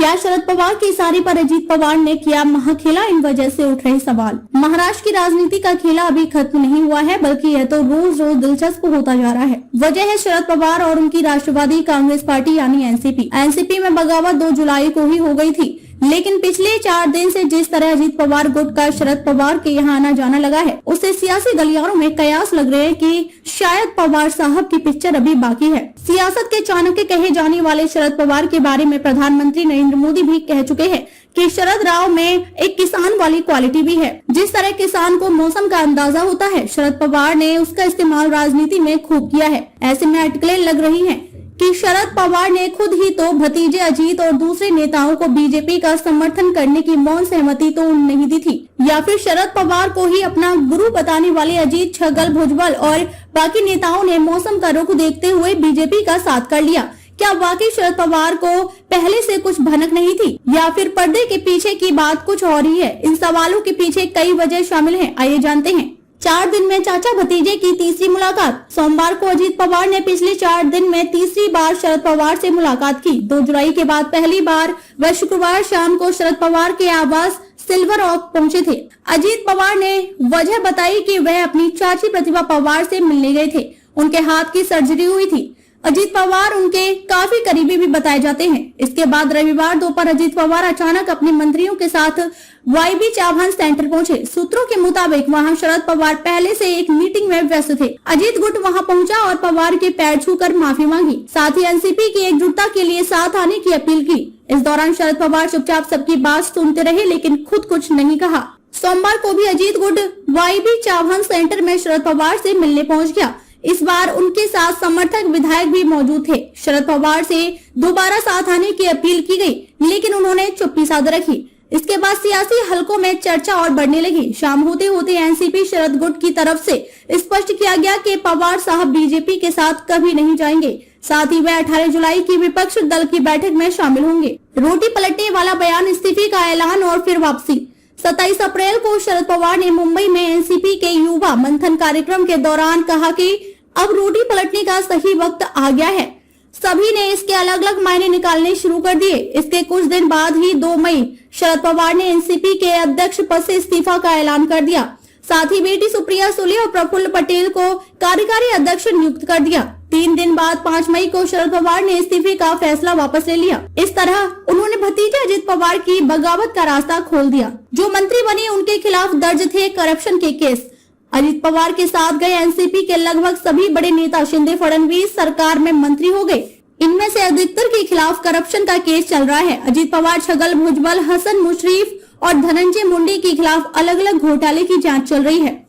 क्या शरद पवार की इशारे पर अजीत पवार ने किया महाखेला? इन वजह से उठ रहे सवाल। महाराष्ट्र की राजनीति का खेला अभी खत्म नहीं हुआ है, बल्कि यह तो रोज रोज दिलचस्प होता जा रहा है। वजह है शरद पवार और उनकी राष्ट्रवादी कांग्रेस पार्टी यानी एनसीपी में बगावत 2 जुलाई को ही हो गई थी, लेकिन पिछले 4 दिन से जिस तरह अजीत पवार गुट का शरद पवार के यहाँ आना जाना लगा है, उससे सियासी गलियारों में कयास लग रहे हैं कि शायद पवार साहब की पिक्चर अभी बाकी है। सियासत के चाणक्य कहे जाने वाले शरद पवार के बारे में प्रधानमंत्री नरेंद्र मोदी भी कह चुके हैं कि शरद राव में एक किसान वाली क्वालिटी भी है। जिस तरह किसान को मौसम का अंदाजा होता है, शरद पवार ने उसका इस्तेमाल राजनीति में खूब किया है। ऐसे में अटकलें लग रही हैं कि शरद पवार ने खुद ही तो भतीजे अजीत और दूसरे नेताओं को बीजेपी का समर्थन करने की मौन सहमति तो नहीं दी थी, या फिर शरद पवार को ही अपना गुरु बताने वाले अजीत, छगन भुजबल और बाकी नेताओं ने मौसम का रुख देखते हुए बीजेपी का साथ कर लिया। क्या वाकई शरद पवार को पहले से कुछ भनक नहीं थी, या फिर पर्दे के पीछे की बात कुछ और ही है? इन सवालों के पीछे कई वजह शामिल हैं। आइए जानते हैं। 4 दिन में चाचा भतीजे की तीसरी मुलाकात। सोमवार को अजीत पवार ने पिछले 4 दिन में तीसरी बार शरद पवार से मुलाकात की। 2 जुलाई के बाद पहली बार वह शुक्रवार शाम को शरद पवार के आवास सिल्वर ओक पहुंचे थे। अजीत पवार ने वजह बताई कि वह अपनी चाची प्रतिभा पवार से मिलने गए थे। उनके हाथ की सर्जरी हुई थी। अजीत पवार उनके काफी करीबी भी बताए जाते हैं। इसके बाद रविवार दोपहर अजीत पवार अचानक अपने मंत्रियों के साथ वाईबी चौहान सेंटर पहुंचे। सूत्रों के मुताबिक वहां शरद पवार पहले से एक मीटिंग में व्यस्त थे। अजीत गुट वहां पहुंचा और पवार के पैर छूकर माफी मांगी, साथ ही एनसीपी की एकजुटता के लिए साथ आने की अपील की। इस दौरान शरद पवार चुपचाप सबकी बात सुनते रहे, लेकिन खुद कुछ नहीं कहा। सोमवार को भी अजीत गुट वाईबी चौहान सेंटर में शरद पवार से मिलने पहुंच गया। इस बार उनके साथ समर्थक विधायक भी मौजूद थे। शरद पवार से दोबारा साथ आने की अपील की गई, लेकिन उन्होंने चुप्पी साध रखी। इसके बाद सियासी हलकों में चर्चा और बढ़ने लगी। शाम होते होते एनसीपी शरद गुट की तरफ से स्पष्ट किया गया कि पवार साहब बीजेपी के साथ कभी नहीं जाएंगे। साथ ही वह 18 जुलाई की विपक्ष दल की बैठक में शामिल होंगे। रोटी पलटने वाला बयान, इस्तीफे का ऐलान और फिर वापसी। 27 अप्रैल को शरद पवार ने मुंबई में एनसीपी के युवा मंथन कार्यक्रम के दौरान कहा कि अब रोटी पलटने का सही वक्त आ गया है। सभी ने इसके अलग अलग मायने निकालने शुरू कर दिए। इसके कुछ दिन बाद ही 2 मई शरद पवार ने एनसीपी के अध्यक्ष पद से इस्तीफा का ऐलान कर दिया। साथ ही बेटी सुप्रिया सुले और प्रफुल्ल पटेल को कार्यकारी अध्यक्ष नियुक्त कर दिया। 3 दिन बाद 5 मई को शरद पवार ने इस्तीफे का फैसला वापस ले लिया। इस तरह उन्होंने भतीजे अजीत पवार की बगावत का रास्ता खोल दिया। जो मंत्री बने उनके खिलाफ दर्ज थे करप्शन के केस। अजीत पवार के साथ गए एनसीपी के लगभग सभी बड़े नेता शिंदे फडणवीस सरकार में मंत्री हो गए। इनमें से अधिकतर के खिलाफ करप्शन का केस चल रहा है। अजीत पवार, छगन भुजबल, हसन मुशर्रफ और धनंजय मुंडे के खिलाफ अलग अलग घोटाले की जांच चल रही है।